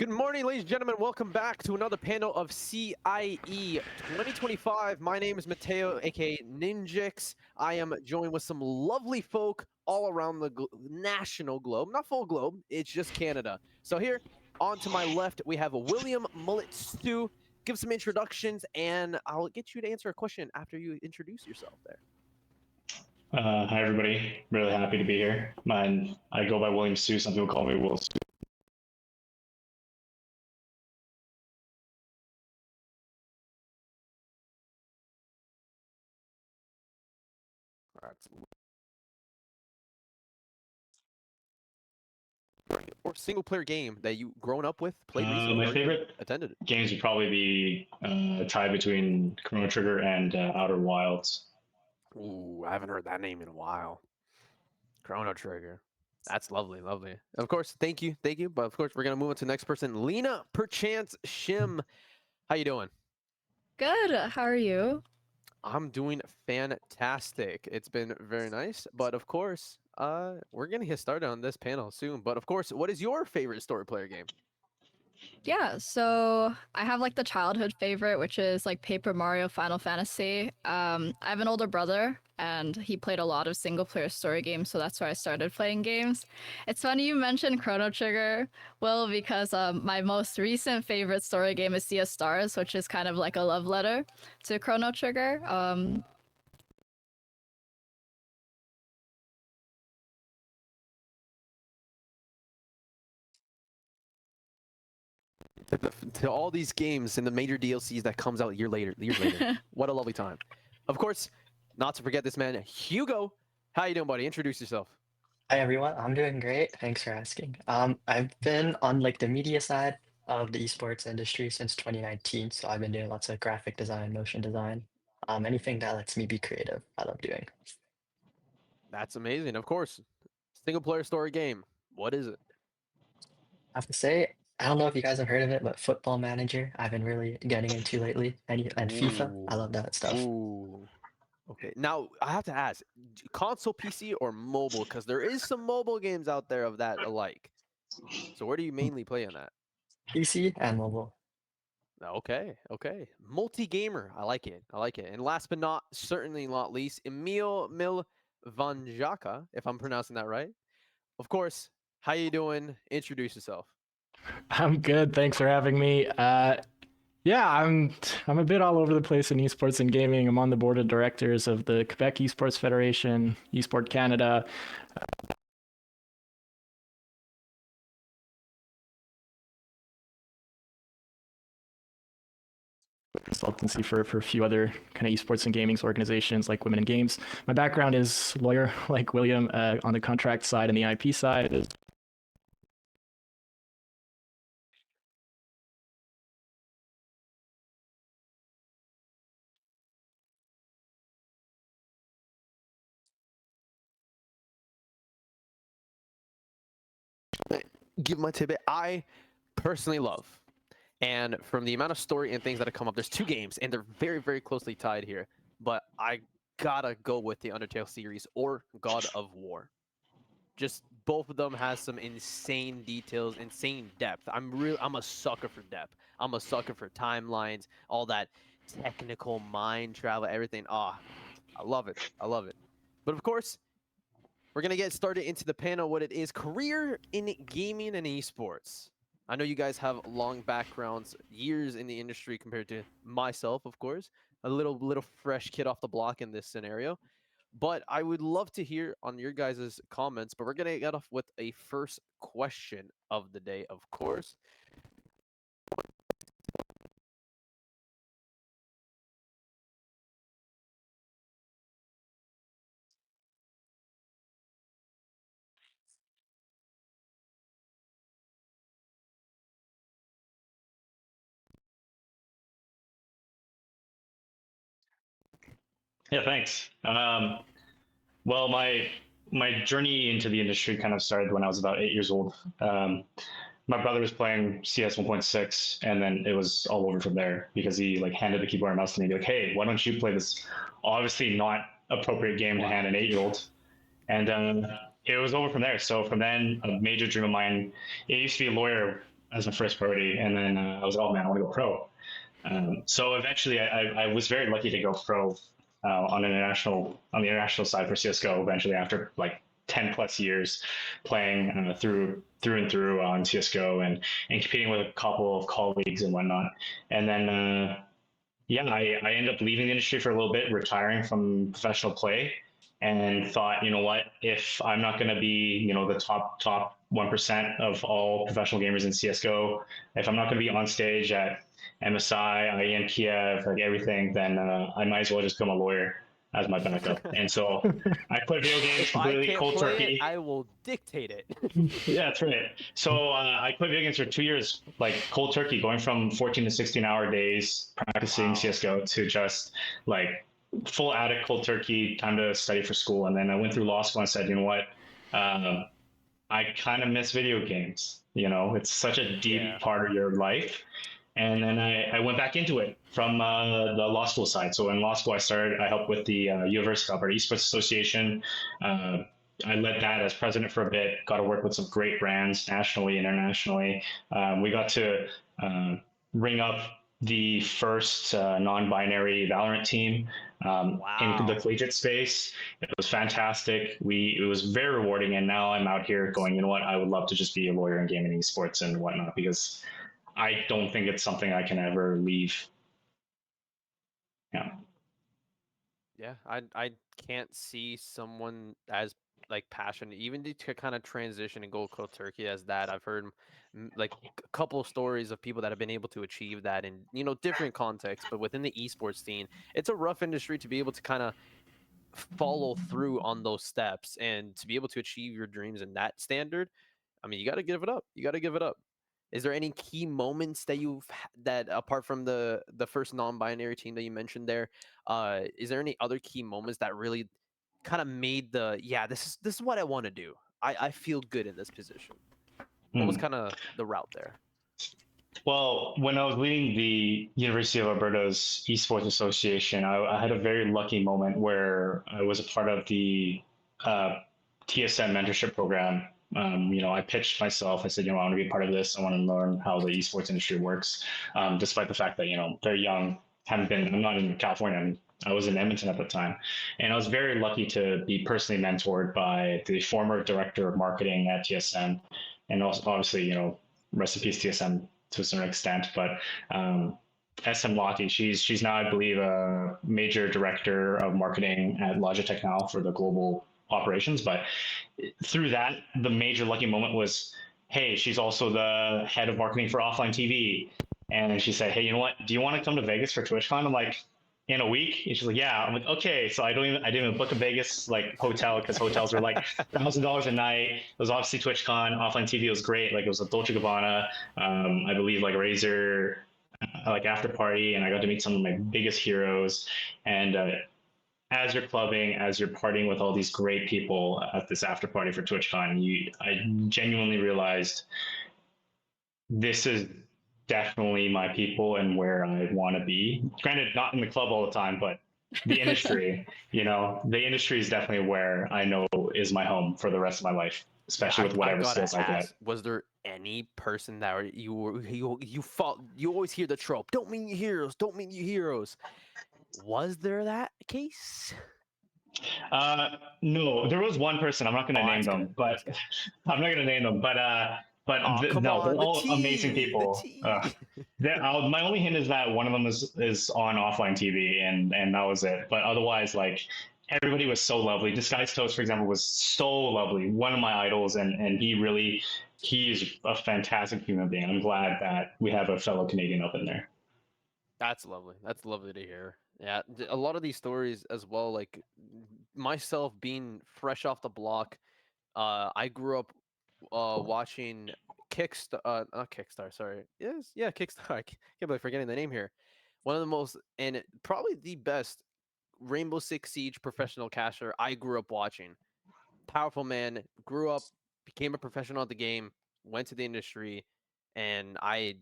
Good morning, ladies and gentlemen. Welcome back to another panel of CIE 2025. My name is Mateo, aka Ninjx. I am joined with some lovely folk all around the national globe. Not full globe, it's just Canada. So here, on to my left, we have William Mullet Stu. Give some introductions, and I'll get you to answer a question after you introduce yourself there. Hi, everybody. Really happy to be here. I go by William Stu. Some people call me Will Stu. Or single player game that you grown up with, played recently, My or favorite attended? games would probably be tied between Chrono Trigger and Outer Wilds. Ooh, I haven't heard that name in a while. Chrono Trigger. That's lovely, lovely. Of course, thank you. But of course, we're gonna move on to the next person, Lena Perchance Shim. How you doing? Good. How are you? I'm doing fantastic. It's been very nice, but of course, we're gonna get started on this panel soon. But of course, what is your favorite story player game? Yeah, so I have like the childhood favorite, which is like Paper Mario Final Fantasy. I have an older brother and he played a lot of single player story games, so that's where I started playing games. It's funny you mentioned Chrono Trigger, Will, because my most recent favorite story game is Sea of Stars, which is kind of like a love letter to Chrono Trigger. To all these games and the major DLCs that comes out years later. What a lovely time. Of course, not to forget this man, Hugo. How you doing, buddy? Introduce yourself. Hi everyone, I'm doing great. Thanks for asking. I've been on like the media side of the esports industry since 2019, so I've been doing lots of graphic design, motion design, anything that lets me be creative, I love doing. That's amazing. Of course, single player story game. What is it? I have to say, I don't know if you guys have heard of it, but Football Manager, I've been really getting into lately, and FIFA, I love that stuff. Ooh. Okay. Now I have to ask, console, PC, or mobile? Because there is some mobile games out there of that alike. So where do you mainly play on that? PC and mobile. Okay. Multi-gamer. I like it. And last but not certainly not least, Emil Milvanjaka, if I'm pronouncing that right. Of course. How you doing? Introduce yourself. I'm good. Thanks for having me. Yeah, I'm a bit all over the place in esports and gaming. I'm on the board of directors of the Quebec Esports Federation, Esport Canada. Consultancy for a few other kind of esports and gaming organizations like Women in Games. My background is lawyer, like William, on the contract side and the IP side. Give my tidbit. I personally love, and from the amount of story and things that have come up, there's two games, and they're very, very closely tied here. But I gotta go with the Undertale series or God of War. Just both of them has some insane details, insane depth. I'm a sucker for depth. I'm a sucker for timelines, all that technical mind travel, everything. I love it. But of course, we're gonna get started into the panel. What it is: career in gaming and esports. I know you guys have long backgrounds, years in the industry compared to myself, of course. A little fresh kid off the block in this scenario. But I would love to hear on your guys' comments. But we're gonna get off with a first question of the day, of course. Yeah, thanks. Well, my journey into the industry kind of started when I was about 8 years old. My brother was playing CS 1.6, and then it was all over from there because he like handed the keyboard and mouse to me, and be like, "Hey, why don't you play this obviously not appropriate game to hand an 8-year-old?" And it was over from there. So from then, a major dream of mine. It used to be a lawyer as my first priority, and then I was, oh man, I want to go pro. So eventually, I was very lucky to go pro on the international side for CS:GO. Eventually, after like 10 plus years playing through and through on CS:GO and competing with a couple of colleagues and whatnot, and then yeah, I ended up leaving the industry for a little bit, retiring from professional play, and thought, you know what, if I'm not going to be, the top 1% of all professional gamers in CS:GO, if I'm not going to be on stage at MSI, IEM Kiev, like everything, then I might as well just become a lawyer as my backup. And so I quit video games If I completely can't cold play turkey. it, I will dictate it. Yeah, that's right. So I quit video games for 2 years, like cold turkey, going from 14 to 16-hour days practicing Wow. CS:GO to just like full addict cold turkey, time to study for school. And then I went through law school and said, you know what, I kind of miss video games. It's such a deep Yeah. part of your life. And then I went back into it from the law school side. So in law school, I helped with the University of Alberta Esports Association. Uh, I led that as president for a bit, got to work with some great brands nationally, internationally. We got to ring up the first non-binary Valorant team in the Wow. collegiate space. It was fantastic. It was very rewarding. And now I'm out here going, you know what? I would love to just be a lawyer in gaming esports and whatnot, because I don't think it's something I can ever leave. Yeah. Yeah, I can't see someone as like passionate, even to kind of transition and go cold turkey as that. I've heard like a couple of stories of people that have been able to achieve that in different contexts, but within the esports scene, it's a rough industry to be able to kind of follow through on those steps and to be able to achieve your dreams in that standard. I mean, you got to give it up. You got to give it up. Is there any key moments that that apart from the first non-binary team that you mentioned there, is there any other key moments that really kind of made this is what I want to do. I feel good in this position. What was Hmm. kind of the route there? Well, when I was leading the University of Alberta's Esports Association, I had a very lucky moment where I was a part of the uh, TSM mentorship program. I pitched myself. I said, I want to be a part of this. I want to learn how the esports industry works, despite the fact that, they're young, I'm not in California. I was in Edmonton at the time. And I was very lucky to be personally mentored by the former director of marketing at TSM. And also, obviously, rest in peace, TSM to a certain extent, but SM Lottie, she's now, I believe, a major director of marketing at Logitech now for the global operations. But through that, the major lucky moment was, hey, she's also the head of marketing for offline TV. And she said, hey, you know what? Do you want to come to Vegas for TwitchCon? I'm like, in a week? And she's like, yeah. I'm like, okay. So I didn't even book a Vegas like hotel, because hotels were like $1,000 a night. It was obviously TwitchCon. Offline TV was great. Like, it was a Dolce Gabbana, I believe, like Razer, like after party, and I got to meet some of my biggest heroes. And as you're clubbing, as you're partying with all these great people at this after party for TwitchCon, I genuinely realized this is definitely my people and where I want to be. Granted, not in the club all the time, but the industry, the industry is definitely where I know is my home for the rest of my life, especially with I whatever gotta skills I get. ask, was there any person that you fought? You always hear the trope, don't meet your heroes, don't meet your heroes. Was there that case? No, there was one person. I'm not going to name That's them, good. but I'm not going to name them. But Come no, they're on, the all amazing tea, the people. tea. My only hint is that one of them is on offline TV, and that was it. But otherwise, like, everybody was so lovely. Disguised Toast, for example, was so lovely. One of my idols, and he's a fantastic human being. I'm glad that we have a fellow Canadian up in there. That's lovely. That's lovely to hear. Yeah, a lot of these stories as well. Like myself being fresh off the block, I grew up watching not Kickstar, sorry. Yes, yeah, Kickstar. I can't believe forgetting the name here. One of the most and probably the best Rainbow Six Siege professional caster I grew up watching. Powerful man, grew up, became a professional at the game, went to the industry, and I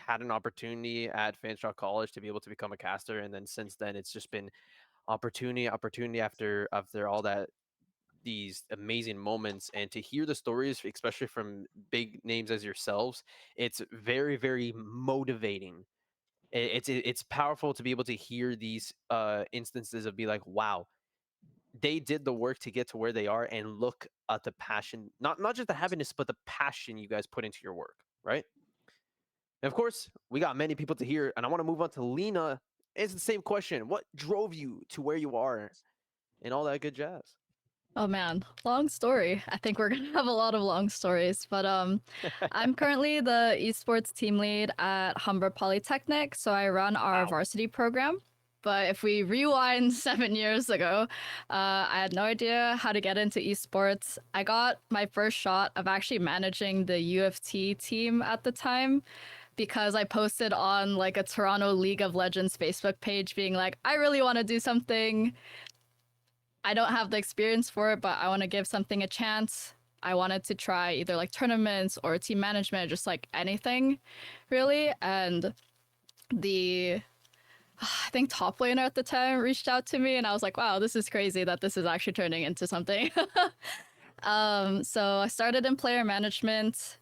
had an opportunity at Fanshawe College to be able to become a caster, and then since then it's just been opportunity after all that these amazing moments, and to hear the stories, especially from big names as yourselves, it's very, very motivating. It's powerful to be able to hear these instances of be like, wow, they did the work to get to where they are, and look at the passion, not just the happiness, but the passion you guys put into your work, right? And of course, we got many people to hear, and I want to move on to Lena. It's the same question. What drove you to where you are and all that good jazz? Oh man, long story. I think we're gonna have a lot of long stories, but I'm currently the esports team lead at Humber Polytechnic, so I run our varsity program. But if we rewind 7 years ago, I had no idea how to get into esports. I got my first shot of actually managing the UFT team at the time because I posted on like a Toronto League of Legends Facebook page being like, I really want to do something. I don't have the experience for it, but I want to give something a chance. I wanted to try either like tournaments or team management, just like anything, really. And the I think top laner at the time reached out to me, and I was like, wow, this is crazy that this is actually turning into something. So I started in player management.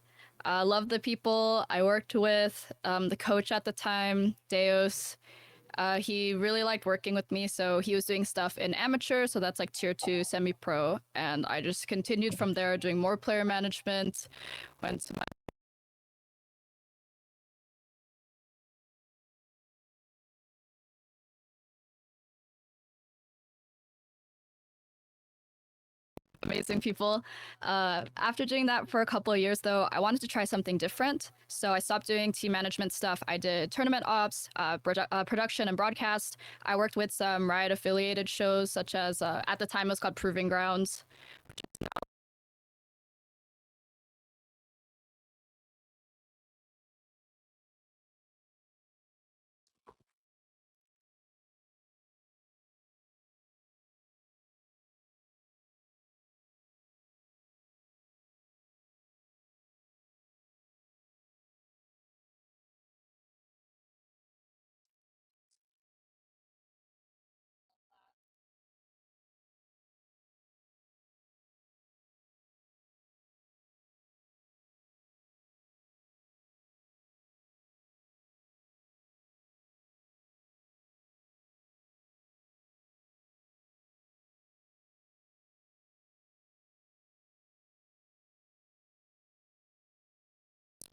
Loved the people I worked with. The coach at the time, Deos. He really liked working with me, so he was doing stuff in amateur, so that's like tier 2 semi-pro, and I just continued from there doing more player management. Went to my amazing people. After doing that for a couple of years, though, I wanted to try something different. So I stopped doing team management stuff. I did tournament ops, production, and broadcast. I worked with some Riot affiliated shows, such as at the time it was called Proving Grounds.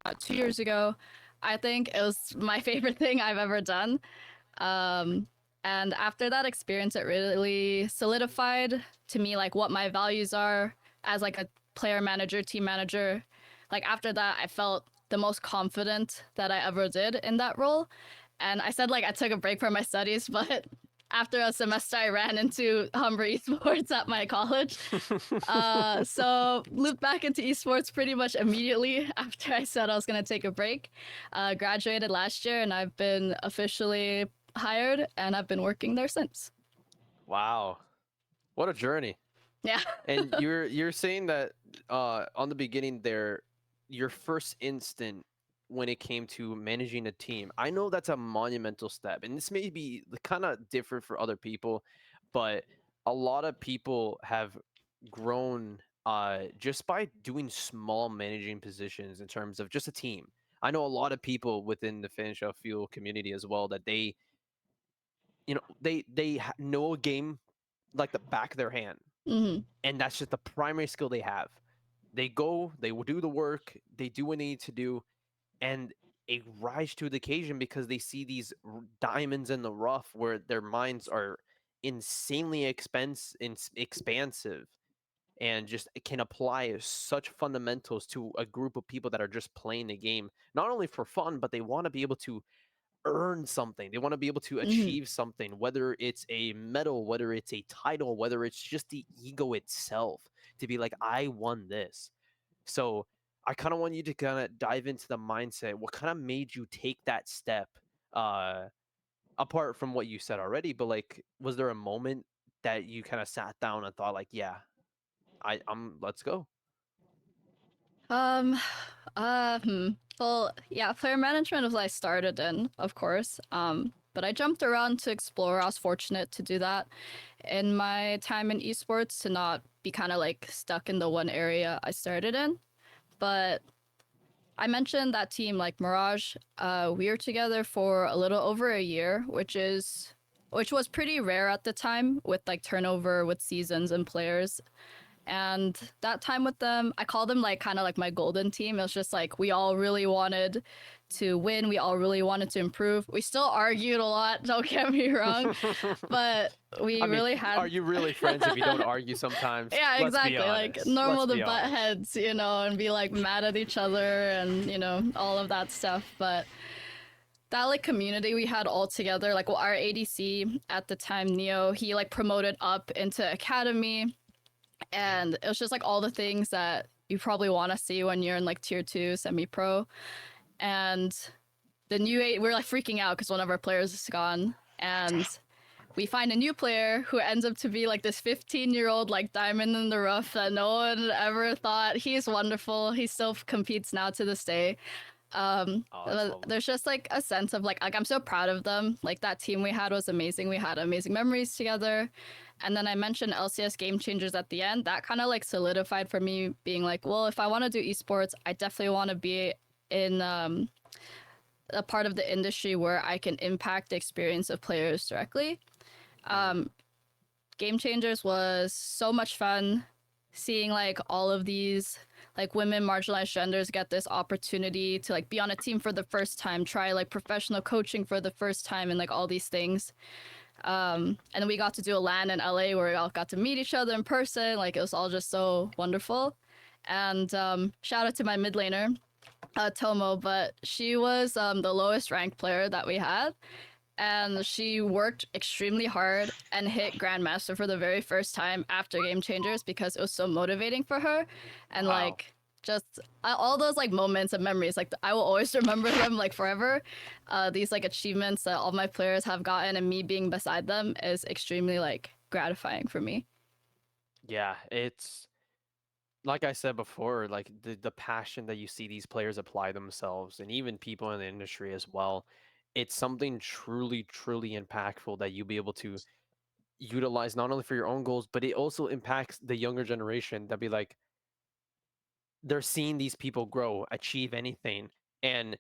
About 2 years ago. I think it was my favorite thing I've ever done. And after that experience, it really solidified to me like what my values are as like a player manager, team manager. Like after that, I felt the most confident that I ever did in that role. And I said like I took a break from my studies, but after a semester, I ran into Humber Esports at my college. So looped back into esports pretty much immediately after I said I was going to take a break. Graduated last year, and I've been officially hired, and I've been working there since. Wow, what a journey! Yeah. And you're saying that on the beginning there, your first instant when it came to managing a team, I know that's a monumental step, and this may be kind of different for other people, but a lot of people have grown just by doing small managing positions in terms of just a team. I know a lot of people within the Fanshawe Fuel community as well that they, know a game like the back of their hand, Mm-hmm. and that's just the primary skill they have. They go, they will do the work, they do what they need to do, and they rise to the occasion because they see these diamonds in the rough where their minds are insanely expansive, and just can apply such fundamentals to a group of people that are just playing the game, not only for fun, but they want to be able to earn something. They want to be able to Mm-hmm. achieve something, whether it's a medal, whether it's a title, whether it's just the ego itself, to be like, I won this. So I kind of want you to kind of dive into the mindset. What kind of made you take that step? Apart from what you said already, but like, was there a moment that you kind of sat down and thought, like, yeah, I'm let's go? Um, Well, yeah, player management was what I started in, of course. but I jumped around to explore. I was fortunate to do that in my time in esports, to not be kind of like stuck in the one area I started in. But I mentioned that team, like Mirage. We were together for a little over a year, which was pretty rare at the time, with like turnover with seasons and players. And that time with them, I call them like kind of like my golden team. It was just like we all really wanted to win. We all really wanted to improve. We still argued a lot, don't get me wrong, but we I mean, really had. are you really friends if you don't argue sometimes? Yeah, Let's be exactly. Like honest. normal Let's to be butt honest. heads, you know, and be like mad at each other and, you know, all of that stuff. But that like community we had all together, like, well, our ADC at the time, Neo, he like promoted up into academy, and it was just like all the things that you probably want to see when you're in like tier 2 semi-pro. And the new eight, we're like freaking out because one of our players is gone, and we find a new player who ends up to be like this 15-year-old like diamond in the rough that no one ever thought. He's wonderful. He still competes now to this day. Oh, that's lovely. There's just like a sense of like I'm so proud of them. Like that team we had was amazing. We had amazing memories together. And then I mentioned LCS Game Changers at the end. That kind of like solidified for me, being like, well, if I want to do esports, I definitely want to be in a part of the industry where I can impact the experience of players directly. Game Changers was so much fun, seeing like all of these like women, marginalized genders get this opportunity to like be on a team for the first time, try like professional coaching for the first time, and like all these things. And then we got to do a LAN in LA where we all got to meet each other in person. Like it was all just so wonderful. And shout out to my mid laner, Tomo, but she was the lowest ranked player that we had. And she worked extremely hard and hit Grandmaster for the very first time after Game Changers because it was so motivating for her. And Wow. like just all those like moments and memories, like I will always remember them like forever. These like achievements that all my players have gotten, and me being beside them is extremely like gratifying for me. Yeah, it's like I said before, like the passion that you see these players apply themselves, and even people in the industry as well. It's something truly, truly impactful that you'll be able to utilize not only for your own goals, but it also impacts the younger generation that be like, they're seeing these people grow, achieve anything. And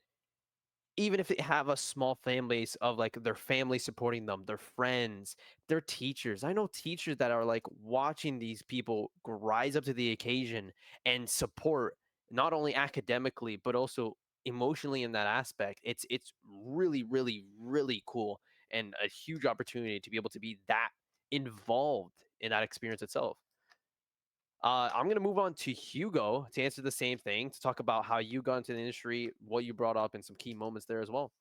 even if they have a small fan base of like their family supporting them, their friends, their teachers. I know teachers that are like watching these people rise up to the occasion and support not only academically but also emotionally in that aspect. It's really, really, really cool and a huge opportunity to be able to be that involved in that experience itself. I'm going to move on to Hugo to answer the same thing, to talk about how you got into the industry, what you brought up, and some key moments there as well.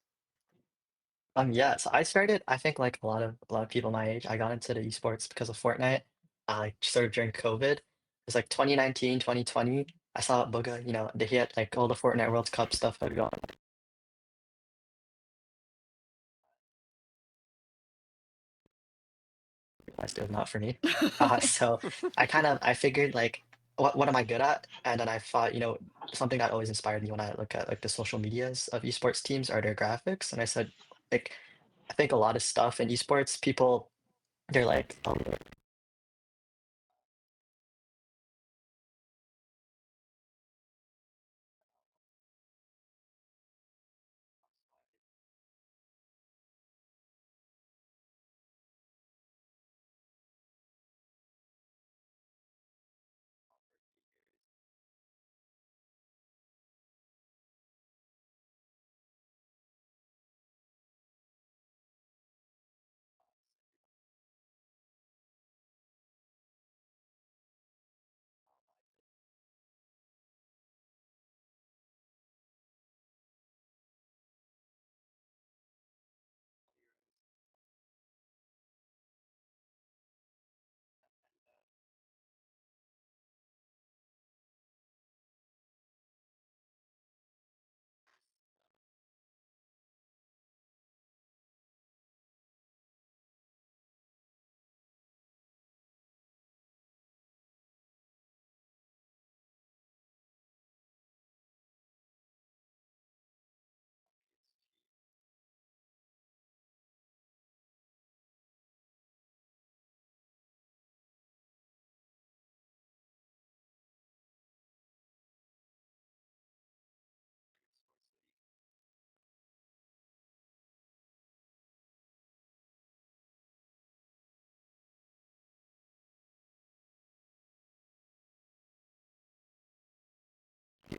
Yeah, so I started, I think like a lot of people my age, I got into the esports because of Fortnite. Like sort of during COVID. It's like 2019, 2020. I saw Booga, they had like all the Fortnite World Cup stuff had gone. Realized it was not for me. So I figured like what am I good at? And then I thought, something that always inspired me when I look at like the social medias of esports teams are their graphics. And I said, like, I think a lot of stuff in esports, people they're like,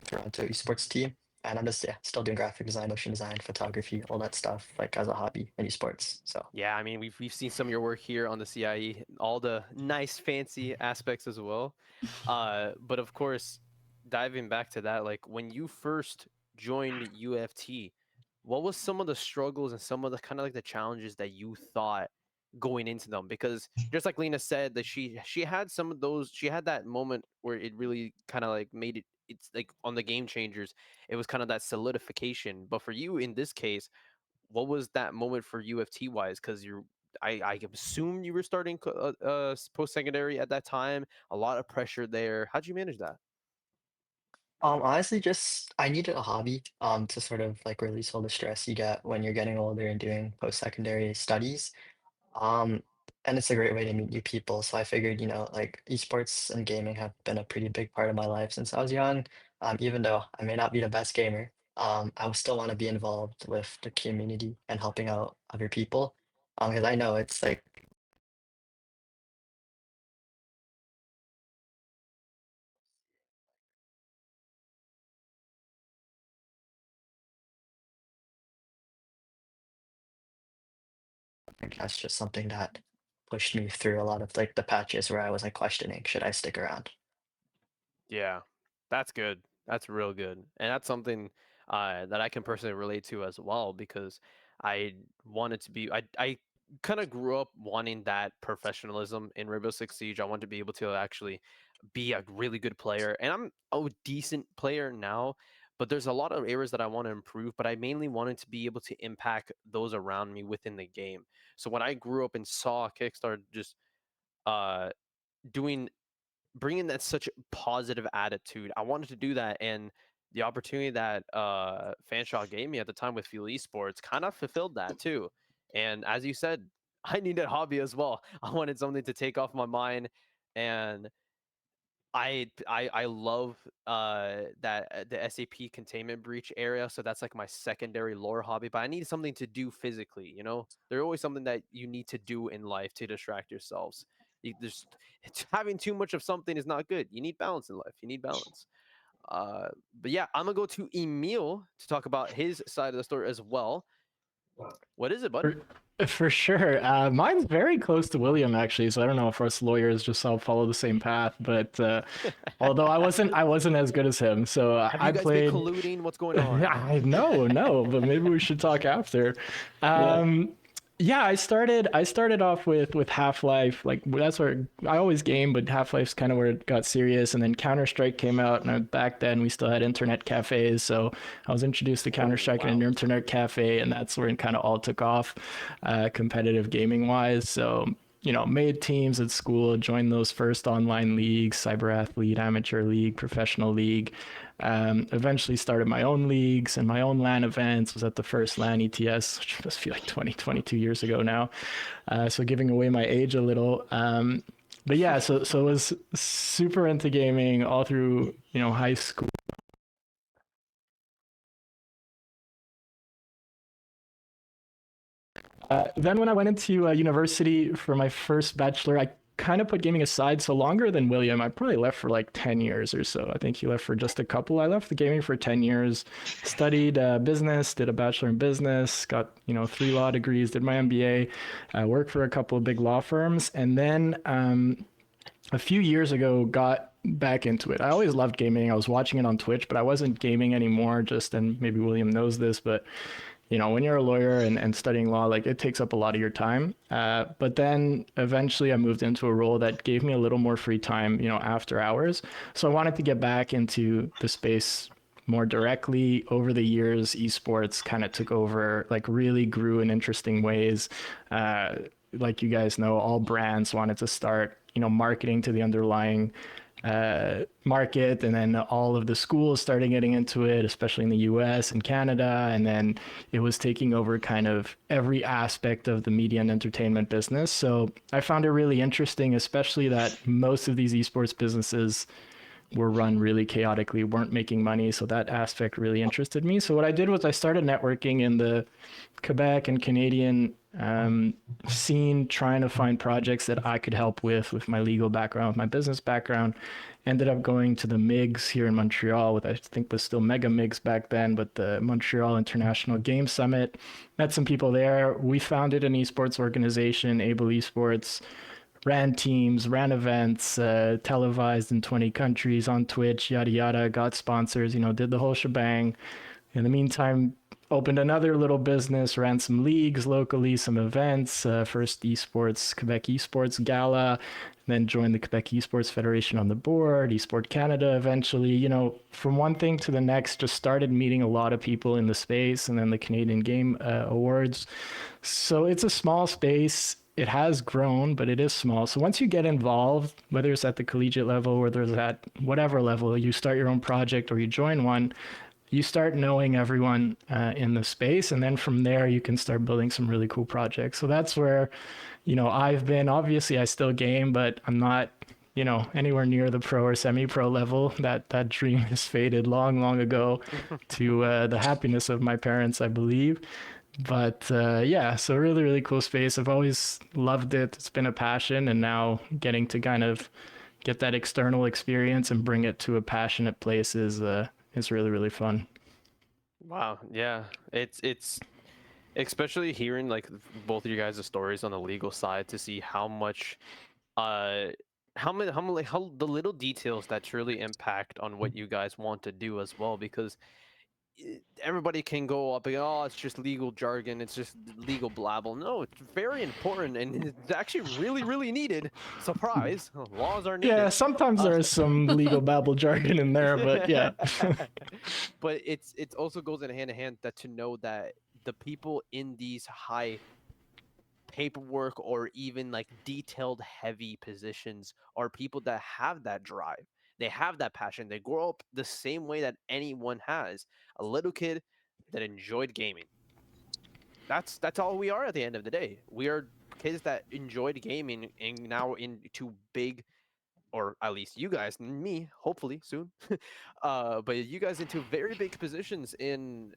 Toronto esports team. And I'm just still doing graphic design, motion design, photography, all that stuff, like as a hobby in esports. So Yeah, I mean, we've seen some of your work here on the CIE, all the nice, fancy aspects as well. But of course, diving back to that, like when you first joined UFT, what was some of the struggles and some of the kind of like the challenges that you thought going into them? Because just like Lena said, that she had some of those, she had that moment where it really kind of like made it. It's like on the game changers, it was kind of that solidification. But for you in this case, what was that moment for UFT wise? Because I assume you were starting post secondary at that time. A lot of pressure there. How'd you manage that? honestly, just I needed a hobby to sort of like release all the stress you get when you're getting older and doing post-secondary studies. Um, and it's a great way to meet new people. So I figured, like esports and gaming have been a pretty big part of my life since I was young. Even though I may not be the best gamer, I would still want to be involved with the community and helping out other people. Because I know it's like that's just something that pushed me through a lot of like the patches where I was like questioning, should I stick around? Yeah, that's good. That's real good, and that's something that I can personally relate to as well because I wanted to be. I kind of grew up wanting that professionalism in Rainbow Six Siege. I wanted to be able to actually be a really good player, and I'm a decent player now. But there's a lot of areas that I want to improve. But I mainly wanted to be able to impact those around me within the game. So when I grew up and saw Kickstarter just uh, doing bringing that such positive attitude. I wanted to do that, and the opportunity that Fanshawe gave me at the time with Fuel Esports kind of fulfilled that too. And as you said, I needed a hobby as well. I wanted something to take off my mind, and I love that the SAP containment breach area. So that's like my secondary lore hobby. But I need something to do physically. There's always something that you need to do in life to distract yourselves. There's having too much of something is not good. You need balance in life. You need balance. Uh, but yeah, I'm gonna go to Emil to talk about his side of the story as well. What is it, bud? For sure. Mine's very close to William actually, so I don't know if us lawyers just all follow the same path. But although I wasn't as good as him, so Have I you guys played. been colluding? What's going on? No, but maybe we should talk after. Yeah, I started off with Half-Life. Like that's where I always game, but Half-Life's kind of where it got serious. And then Counter-Strike came out, and back then we still had internet cafes, so I was introduced to Counter-Strike in an internet cafe, and that's where it kind of all took off, competitive gaming wise. So made teams at school, joined those first online leagues, cyber athlete, amateur league, professional league. Eventually started my own leagues and my own LAN events. Was at the first LAN ETS, which must feel like 22 years ago now. So giving away my age a little. But yeah, so I was super into gaming all through high school. Then when I went into university for my first bachelor, I kind of put gaming aside. So longer than William, I probably left for like 10 years or so. I think he left for just a couple. I left the gaming for 10 years, studied business, did a bachelor in business, got 3 law degrees, did my MBA, worked for a couple of big law firms, and then a few years ago got back into it. I always loved gaming. I was watching it on Twitch, but I wasn't gaming anymore. And maybe William knows this, but when you're a lawyer and studying law, like it takes up a lot of your time. But then eventually I moved into a role that gave me a little more free time, after hours. So I wanted to get back into the space more directly. Over the years, esports kind of took over, like really grew in interesting ways. Like you guys know, all brands wanted to start, marketing to the underlying market, and then all of the schools started getting into it, especially in the US and Canada, and then it was taking over kind of every aspect of the media and entertainment business. So I found it really interesting, especially that most of these esports businesses were run really chaotically, weren't making money. So that aspect really interested me. So what I did was I started networking in the Quebec and Canadian Seen trying to find projects that I could help with my legal background, with my business background. Ended up going to the MIGS here in Montreal, with I think was still Mega MIGS back then, but the Montreal International Game Summit. Met some people there. We founded an esports organization, Able Esports, ran teams, ran events, televised in 20 countries on Twitch, yada yada, got sponsors, did the whole shebang. In the meantime, opened another little business, ran some leagues locally, some events, first esports, Quebec Esports Gala, then joined the Quebec Esports Federation on the board, Esport Canada eventually, from one thing to the next, just started meeting a lot of people in the space, and then the Canadian Game Awards. So it's a small space. It has grown, but it is small. So once you get involved, whether it's at the collegiate level, whether it's at whatever level, you start your own project or you join one, you start knowing everyone in the space. And then from there, you can start building some really cool projects. So that's where, I've been. Obviously, I still game, but I'm not, anywhere near the pro or semi-pro level. That dream has faded long, long ago to the happiness of my parents, I believe. But yeah, so really, really cool space. I've always loved it. It's been a passion, and now getting to kind of get that external experience and bring it to a passionate place is really, really fun. Wow, yeah, it's especially hearing like both of you guys' stories on the legal side to see how much, how the little details that truly impact on what you guys want to do as well, because everybody can go up and oh, it's just legal jargon, it's just legal blabble. No, it's very important and it's actually really, really needed. Surprise, laws are needed. Yeah, sometimes there is some legal babble jargon in there, but yeah. But it also goes in hand in hand that to know that the people in these high paperwork or even like detailed heavy positions are people that have that drive, they have that passion, they grow up the same way that anyone has, a little kid that enjoyed gaming. That's all we are at the end of the day. We are kids that enjoyed gaming and now into big, or at least you guys, me hopefully soon, but you guys into very big positions in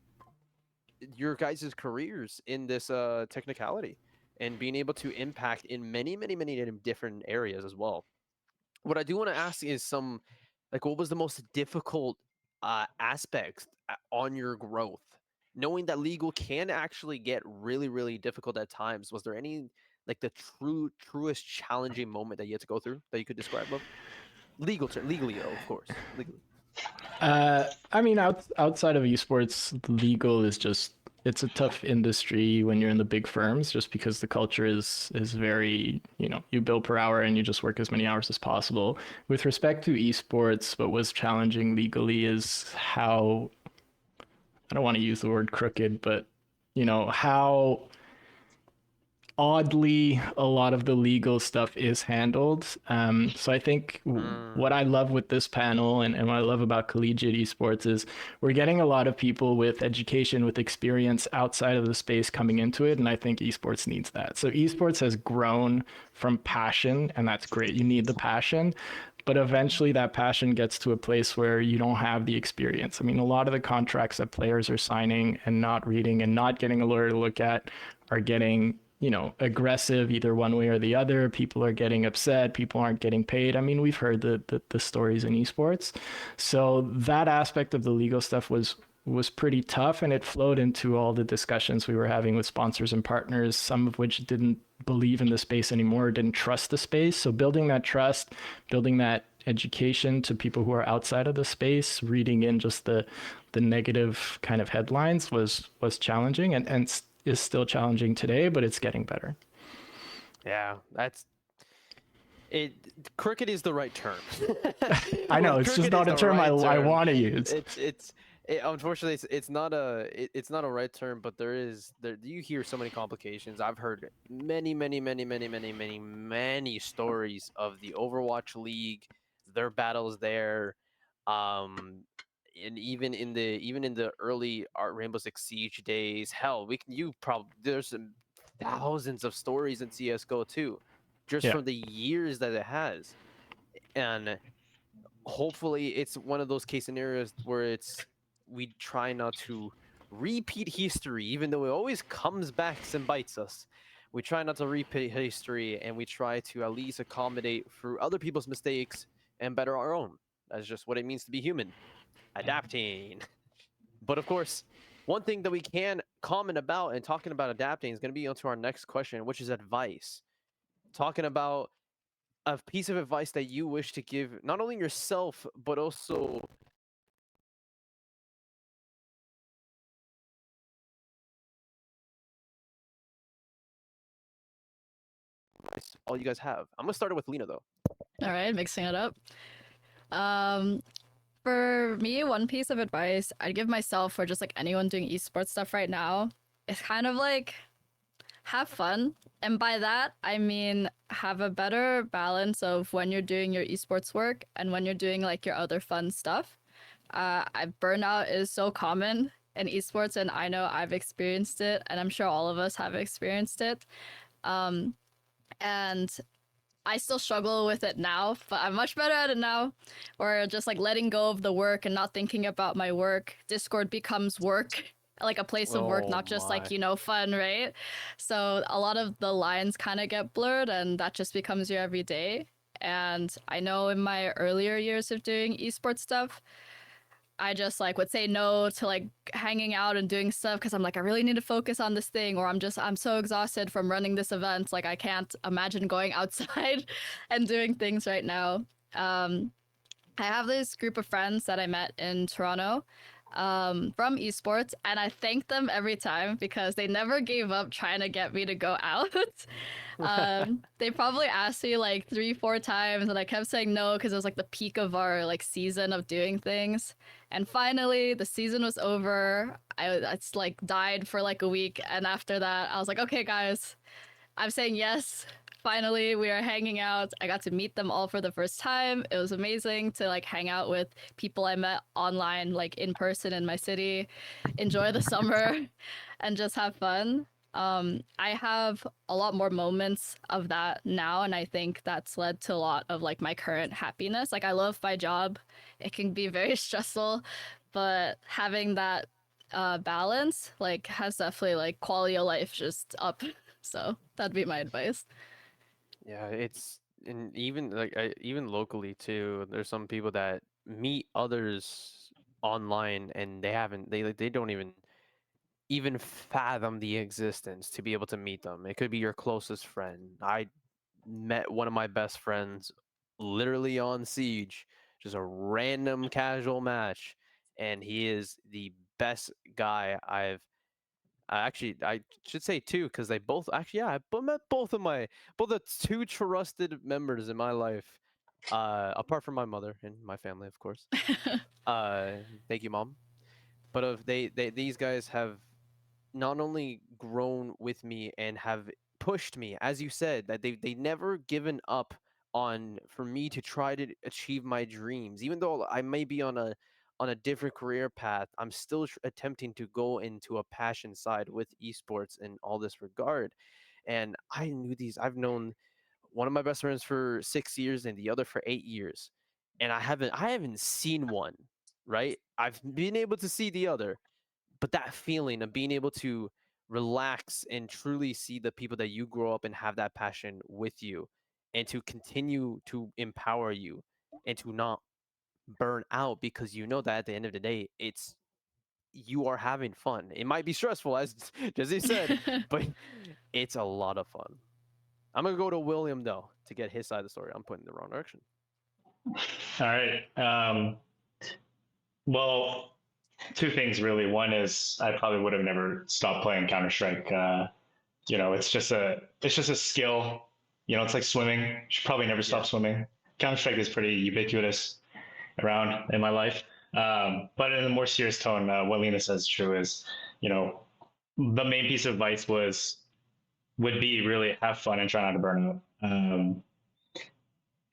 your guys' careers in this technicality, and being able to impact in many, many, many different areas as well. What I do want to ask is some, like, what was the most difficult aspects on your growth? Knowing that legal can actually get really, really difficult at times. Was there any like the truest challenging moment that you had to go through that you could describe of? Legally though, of course, legally. I mean, outside of esports, legal is just it's a tough industry when you're in the big firms, just because the culture is very, you bill per hour and you just work as many hours as possible. With respect to esports, what was challenging legally is how, I don't want to use the word crooked, but how oddly a lot of the legal stuff is handled. So I think what I love with this panel and what I love about collegiate esports is we're getting a lot of people with education, with experience outside of the space coming into it. And I think esports needs that. So esports has grown from passion, and that's great. You need the passion. But eventually that passion gets to a place where you don't have the experience. I mean, a lot of the contracts that players are signing and not reading and not getting a lawyer to look at are getting aggressive either one way or the other. People are getting upset. People aren't getting paid. I mean, we've heard the stories in esports. So that aspect of the legal stuff was pretty tough, and it flowed into all the discussions we were having with sponsors and partners, some of which didn't believe in the space anymore, didn't trust the space. So building that trust, building that education to people who are outside of the space, reading in just the negative kind of headlines was challenging, and is still challenging today, but it's getting better. Yeah, that's it. Crooked is the right term. I know it's just not a term I want to use. Unfortunately it's not a right term, but there you hear so many complications. I've heard many stories of the Overwatch League, their battles there, and even in the early Rainbow Six Siege days. Hell, there's some thousands of stories in CS:GO too, just from the years that it has. And hopefully it's one of those case scenarios where we try not to repeat history, even though it always comes back and bites us. We try not to repeat history, and we try to at least accommodate through other people's mistakes and better our own. That's just what it means to be human. Adapting. But of course, one thing that we can comment about and talking about adapting is going to be onto our next question, which is advice. Talking about a piece of advice that you wish to give not only yourself, but also all you guys have. I'm gonna start it with Lena though. All right, mixing it up. Um, for me, one piece of advice I'd give myself, or just like anyone doing esports stuff right now, is kind of like have fun. And by that, I mean have a better balance of when you're doing your esports work and when you're doing like your other fun stuff. Burnout is so common in esports, and I know I've experienced it, and I'm sure all of us have experienced it. And I still struggle with it now, but I'm much better at it now. Or just like letting go of the work and not thinking about my work. Discord becomes work, like a place of work, Oh not just like, my. fun, right? So a lot of the lines kind of get blurred, and that just becomes your everyday. And I know in my earlier years of doing esports stuff, I just like would say no to like hanging out and doing stuff because I'm like, I really need to focus on this thing, or I'm so exhausted from running this event, like I can't imagine going outside and doing things right now. I have this group of friends that I met in Toronto, from esports, and I thank them every time because they never gave up trying to get me to go out. They probably asked me like 3, 4 times, and I kept saying no because it was like the peak of our like season of doing things. And finally, the season was over. It's like died for like a week, and after that, I was like, okay, guys, I'm saying yes. Finally, we are hanging out. I got to meet them all for the first time. It was amazing to like hang out with people I met online, like in person in my city, enjoy the summer, and just have fun. I have a lot more moments of that now, and I think that's led to a lot of like my current happiness. Like I love my job. It can be very stressful, but having that balance like has definitely like quality of life just up. So that'd be my advice. Yeah, it's and even like even locally too. There's some people that meet others online and they don't even fathom the existence to be able to meet them. It could be your closest friend. I met one of my best friends literally on Siege, just a random casual match, and he is the best guy I should say two because they both actually yeah met both the two trusted members in my life, apart from my mother and my family of course. Uh, thank you, mom. But of these guys have not only grown with me and have pushed me, as you said, that they never given up on for me to try to achieve my dreams. Even though I may be on a different career path, I'm still attempting to go into a passion side with esports in all this regard. And I've known one of my best friends for 6 years and the other for 8 years. And I haven't seen one, right? I've been able to see the other, but that feeling of being able to relax and truly see the people that you grow up and have that passion with you and to continue to empower you and to not burn out because you know that at the end of the day it's you are having fun. It might be stressful as Jesse said, but it's a lot of fun. I'm gonna go to William though to get his side of the story. I'm putting in the wrong direction. All right. Well, two things really. One is I probably would have never stopped playing Counter Strike. It's just a skill. It's like swimming. You should probably never stop Yeah. swimming. Counter Strike is pretty ubiquitous around in my life. But in a more serious tone, what Lena says is true. Is the main piece of advice would be really have fun and try not to burn out.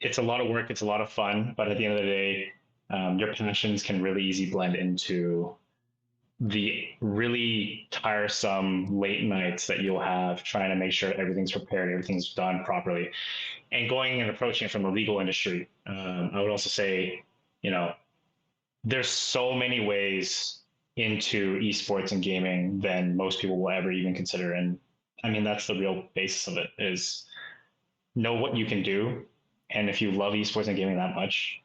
It's a lot of work. It's a lot of fun, but at the end of the day, your passions can really easily blend into the really tiresome late nights that you'll have trying to make sure everything's prepared, everything's done properly, and going and approaching it from the legal industry. I would also say, there's so many ways into esports and gaming than most people will ever even consider. And I mean, that's the real basis of it, is know what you can do. And if you love esports and gaming that much,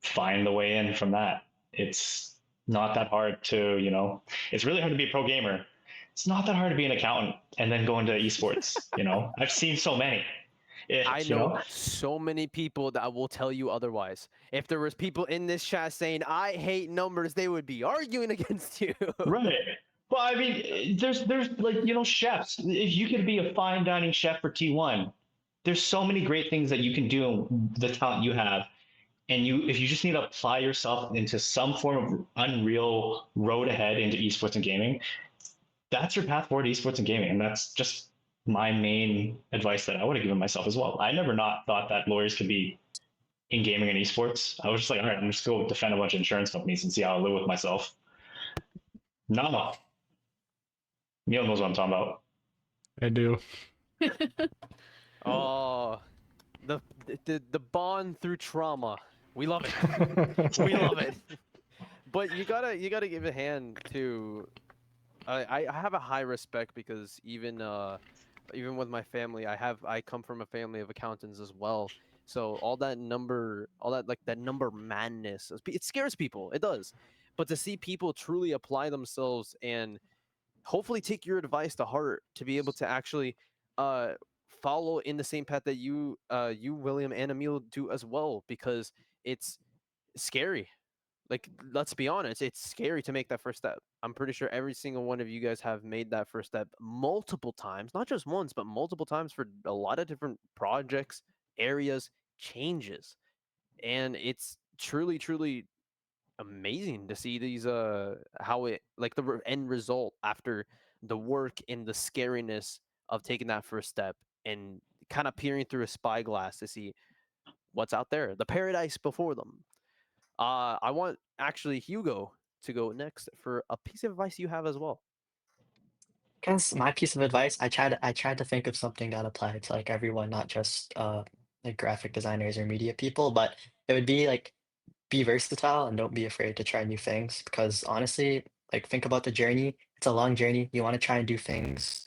find the way in from that. It's not that hard to, it's really hard to be a pro gamer. It's not that hard to be an accountant and then go into esports. I've seen so many. I You know know, so many people that will tell you otherwise. If there was people in this chat saying I hate numbers, they would be arguing against you. right. Well, I mean, there's like, chefs. If you could be a fine dining chef for T1, there's so many great things that you can do, the talent you have. And if you just need to apply yourself into some form of unreal road ahead into esports and gaming, that's your path forward to esports and gaming. And that's just my main advice that I would have given myself as well. I never not thought that lawyers could be in gaming and esports. I was just like, all right, I'm just go defend a bunch of insurance companies and see how I live with myself. No, Neil knows what I'm talking about. I do. Oh, the bond through trauma. We love it. We love it. But you gotta give a hand to. I have a high respect because even with my family, I come from a family of accountants as well. So all that number madness, it scares people. It does. But to see people truly apply themselves and hopefully take your advice to heart to be able to actually uh follow in the same path that you William and Emil do as well, because it's scary. Like, let's be honest, it's scary to make that first step. I'm pretty sure every single one of you guys have made that first step multiple times, not just once, but multiple times for a lot of different projects, areas, changes. And it's truly, truly amazing to see these how it like the end result after the work and the scariness of taking that first step and kind of peering through a spyglass to see what's out there, the paradise before them. I want actually Hugo to go next for a piece of advice you have as well. Guess my piece of advice, I tried to think of something that applied to like everyone, not just like graphic designers or media people, but it would be like be versatile and don't be afraid to try new things because honestly, like think about the journey. It's a long journey. You want to try and do things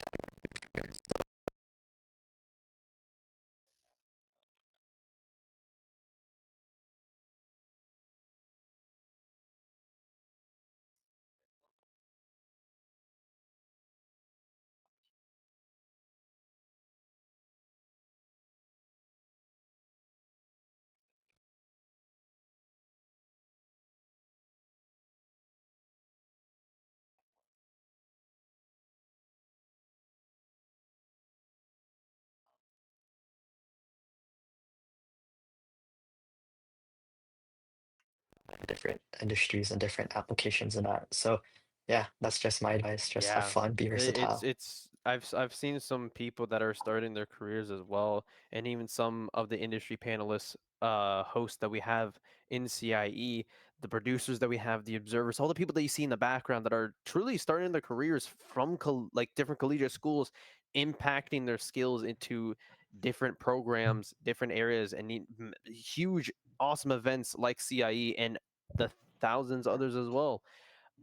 different industries and different applications in that. So yeah, that's just my advice. Just have Yeah, fun, be versatile. it's I've seen some people that are starting their careers as well, and even some of the industry panelists, hosts that we have in CIE, the producers that we have, the observers, all the people that you see in the background that are truly starting their careers from like different collegiate schools, impacting their skills into different programs, different areas, and huge, awesome events like CIE and the thousands others as well.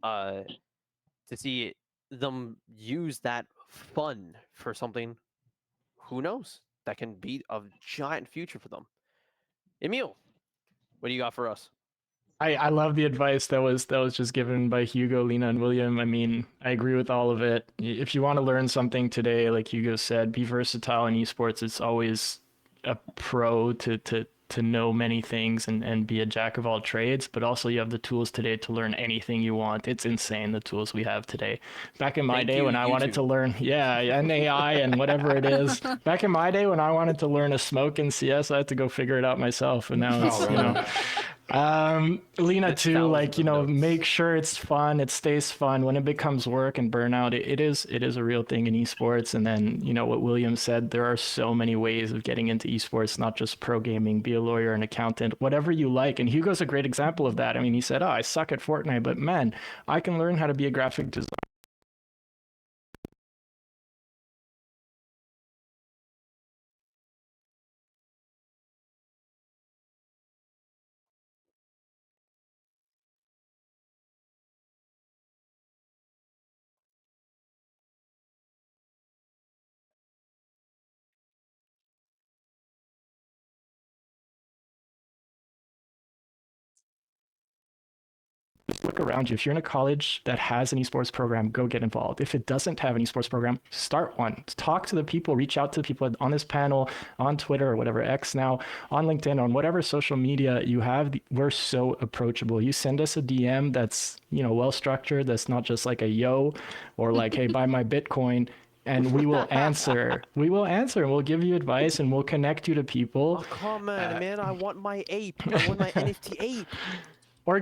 Uh, to see them use that fun for something, who knows, that can be a giant future for them. Emil, what do you got for us? I love the advice that was just given by Hugo, Lena, and William. I mean, I agree with all of it. If you want to learn something today, like Hugo said, be versatile in esports. It's always a pro to know many things and be a jack of all trades, but also you have the tools today to learn anything you want. It's insane the tools we have today. Back in my Thank day you, when I wanted to YouTube. learn, yeah, and AI and whatever it is. Back in my day when I wanted to learn a smoke in CS, I had to go figure it out myself. And now it's, Oh, you know, Lena too, like, Thousands you of know, notes. make sure it's fun, it stays fun. When it becomes work and burnout, it is a real thing in esports. And then, you know, what William said, there are so many ways of getting into esports, not just pro gaming, be a lawyer, an accountant, whatever you like. And Hugo's a great example of that. I mean, he said, oh, I suck at Fortnite, but man, I can learn how to be a graphic designer. look around you. If you're in a college that has an esports program, go get involved. If it doesn't have an esports program, start one. Talk to the people, reach out to the people on this panel, on Twitter or whatever, X now, on LinkedIn, on whatever social media you have. We're so approachable. You send us a DM that's, well structured, that's not just like a yo or like, hey, buy my Bitcoin. And we will answer. We will answer, and we'll give you advice, and we'll connect you to people. Oh, come on, man! I want my ape. I want my NFT ape. Or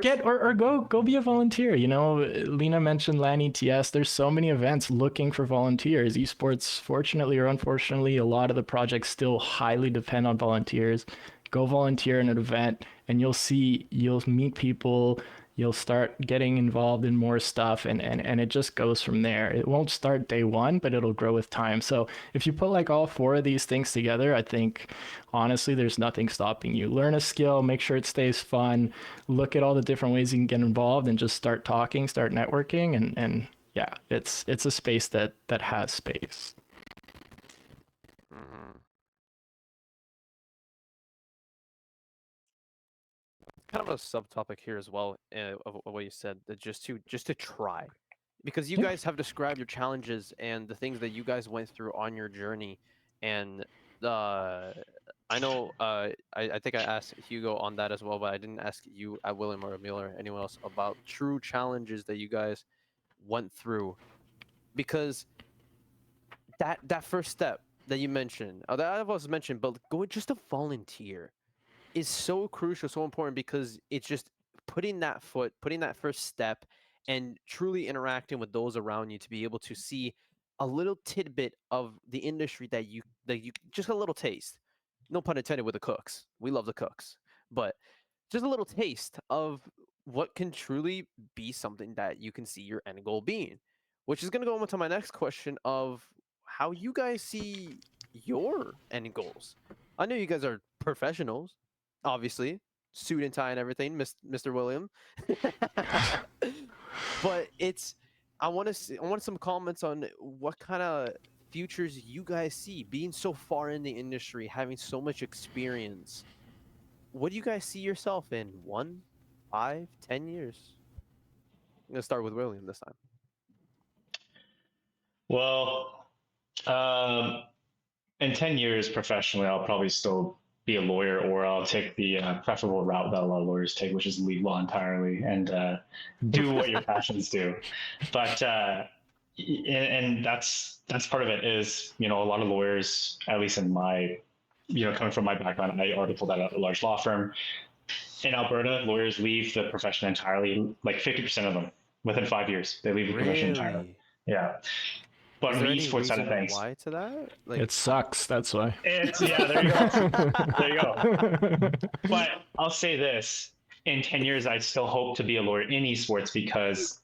go be a volunteer. Lena mentioned LAN ETS. There's so many events looking for volunteers. Esports, fortunately or unfortunately, a lot of the projects still highly depend on volunteers. Go volunteer in an event, and you'll meet people. You'll start getting involved in more stuff, and it just goes from there. It won't start day one, but it'll grow with time. So if you put like all four of these things together, I think honestly there's nothing stopping you. Learn a skill, make sure it stays fun, look at all the different ways you can get involved, and just start talking, start networking, and yeah, it's a space that has space. Kind of a subtopic here as well of what you said, that just to try, because you guys have described your challenges and the things that you guys went through on your journey, and I know I think I asked Hugo on that as well, but I didn't ask you, William or Emil or anyone else, about true challenges that you guys went through, because that first step that you mentioned, that was mentioned, but going just to volunteer is so crucial, so important, because it's just putting that first step and truly interacting with those around you to be able to see a little tidbit of the industry that you just a little taste. No pun intended with the cooks. We love the cooks, but just a little taste of what can truly be something that you can see your end goal being, which is going to go into my next question of how you guys see your end goals. I know you guys are professionals, obviously, suit and tie and everything, Mr. William. But I want some comments on what kind of futures you guys see, being so far in the industry, having so much experience. What do you guys see yourself in 1, 5, 10 years? I'm gonna start with William this time. Well, in 10 years professionally, I'll probably still be a lawyer, or I'll take the preferable route that a lot of lawyers take, which is leave law entirely and do what your passions do. But and that's part of it is, a lot of lawyers, at least in my, coming from my background, I articled at a large law firm in Alberta. Lawyers leave the profession entirely, like 50% of them within 5 years. They leave the profession entirely. Yeah. But Is on there the any esports side of reason things, why to that? Like, It sucks. That's why. yeah, there you go. There you go. But I'll say this: in 10 years, I still hope to be a lawyer in esports, because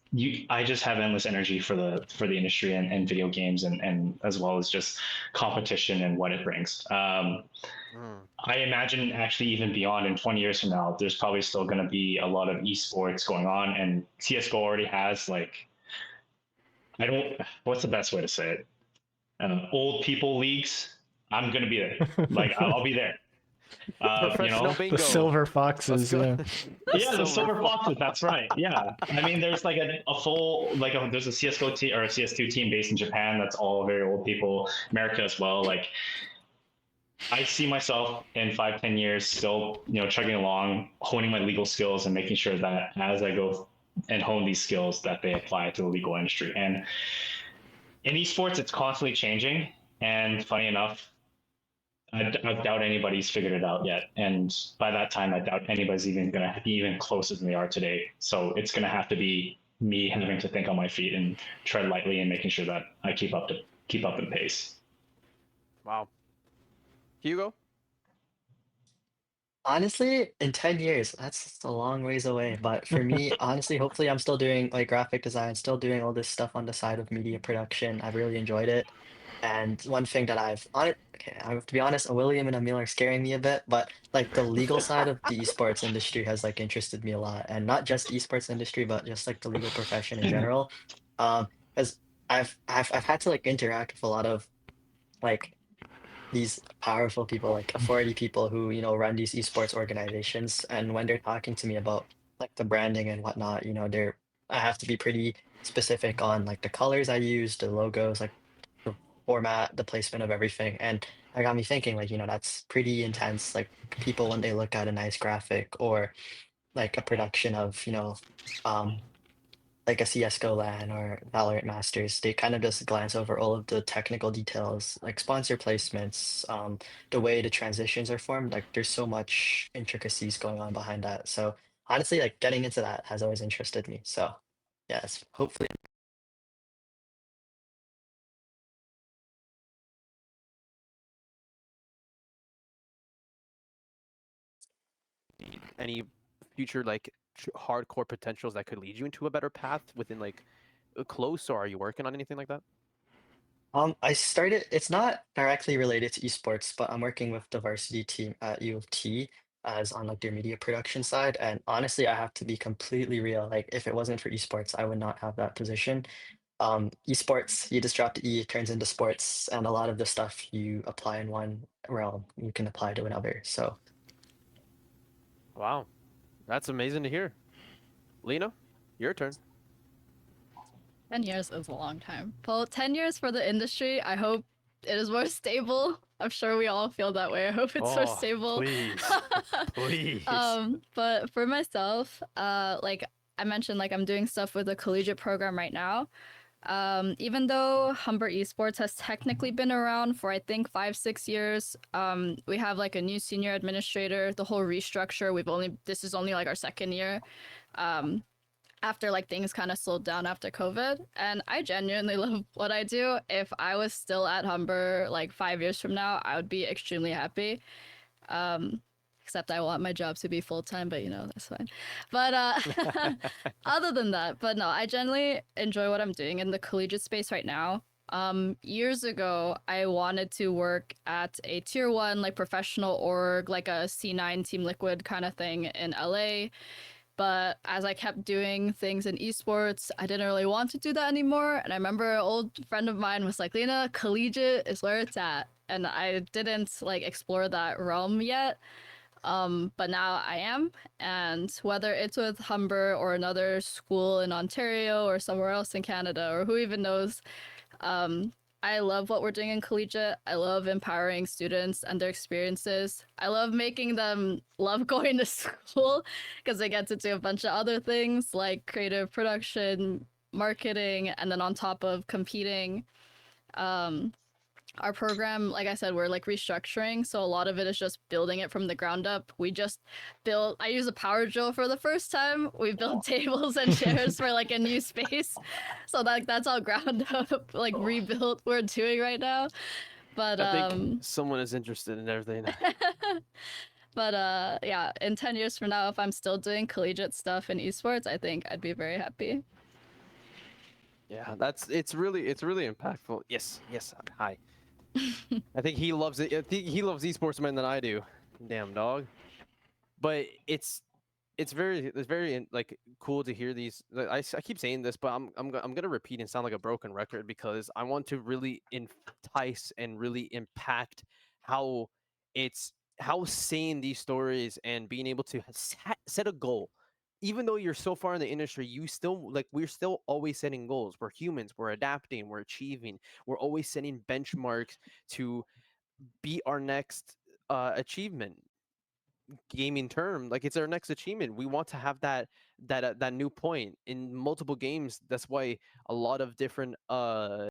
I just have endless energy for the industry and video games, and as well as just competition and what it brings. I imagine actually even beyond, in 20 years from now, there's probably still going to be a lot of esports going on, and CS:GO already has what's the best way to say it? Old people leagues. I'm gonna be there. Like I'll be there. professional bingo. The silver foxes. Let's go. Yeah. Yeah, the silver foxes. That's right. Yeah, I mean, there's like a full there's a CS:GO team or a CS2 team based in Japan. That's all very old people. America as well. Like I see myself in 5-10 years still, chugging along, honing my legal skills, and making sure that as I go and hone these skills, that they apply to the legal industry. And in esports, it's constantly changing. And funny enough, I doubt anybody's figured it out yet. And by that time, I doubt anybody's even going to be even closer than they are today. So it's going to have to be me having to think on my feet and tread lightly and making sure that I keep up the pace. Wow. Hugo? Honestly, in 10 years, that's a long ways away. But for me, honestly, hopefully I'm still doing like graphic design, still doing all this stuff on the side of media production. I've really enjoyed it. And one thing that okay, I have to be honest, William and Emil are scaring me a bit, but like the legal side of the esports industry has like interested me a lot. And not just esports industry, but just like the legal profession in general. As I've had to like interact with a lot of like these powerful people, like authority people who, run these esports organizations. And when they're talking to me about like the branding and whatnot, I have to be pretty specific on like the colors I use, the logos, like the format, the placement of everything. And that got me thinking, like, that's pretty intense. Like people when they look at a nice graphic or like a production of, um, like a CS:GO LAN or Valorant Masters, they kind of just glance over all of the technical details, like sponsor placements, the way the transitions are formed. Like there's so much intricacies going on behind that. So honestly, like getting into that has always interested me. So yes, hopefully. Any future like hardcore potentials that could lead you into a better path within like close, or are you working on anything like that? I started, it's not directly related to esports, but I'm working with the varsity team at U of T as on like their media production side. And honestly, I have to be completely real. Like if it wasn't for esports, I would not have that position. Esports, you just drop the E, it turns into sports, and a lot of the stuff you apply in one realm, you can apply to another. So Wow, that's amazing to hear. Lena, your turn. 10 years is a long time. Well, 10 years for the industry, I hope it is more stable. I'm sure we all feel that way. I hope it's more Oh, stable. please, please. But for myself, like I mentioned, like I'm doing stuff with a collegiate program right now. Even though Humber Esports has technically been around for I think 5-6 years, we have like a new senior administrator. The whole restructure. This is only like our second year. Um, after like things kind of slowed down after COVID. And I genuinely love what I do. If I was still at Humber like 5 years from now, I would be extremely happy. Um, except I want my job to be full time, but that's fine. But other than that, but no, I generally enjoy what I'm doing in the collegiate space right now. Years ago, I wanted to work at a tier one, like professional org, like a C9 Team Liquid kind of thing in LA. But as I kept doing things in esports, I didn't really want to do that anymore. And I remember an old friend of mine was like, Lena, collegiate is where it's at. And I didn't like explore that realm yet. But now I am. And whether it's with Humber or another school in Ontario or somewhere else in Canada or who even knows, um, I love what we're doing in collegiate. I love empowering students and their experiences. I love making them love going to school because they get to do a bunch of other things like creative production, marketing, and then on top of competing. Um, our program, like I said, we're like restructuring, so a lot of it is just building it from the ground up. We just built, I use a power drill for the first time. We built tables and chairs for like a new space. So that's all ground up, like rebuilt we're doing right now. But I think someone is interested in everything. but yeah, in 10 years from now, if I'm still doing collegiate stuff in esports, I think I'd be very happy. Yeah, it's really impactful. Yes, yes. Hi. I think he loves it. I think he loves esports more than I do. Damn dog. But it's very like cool to hear these. Like, I keep saying this, but I'm gonna repeat and sound like a broken record because I want to really entice and really impact how how saying these stories and being able to set a goal. Even though you're so far in the industry, you still like we're still always setting goals. We're humans. We're adapting. We're achieving. We're always setting benchmarks to be our next achievement gaming term. Like it's our next achievement. We want to have that new point in multiple games. That's why a lot of different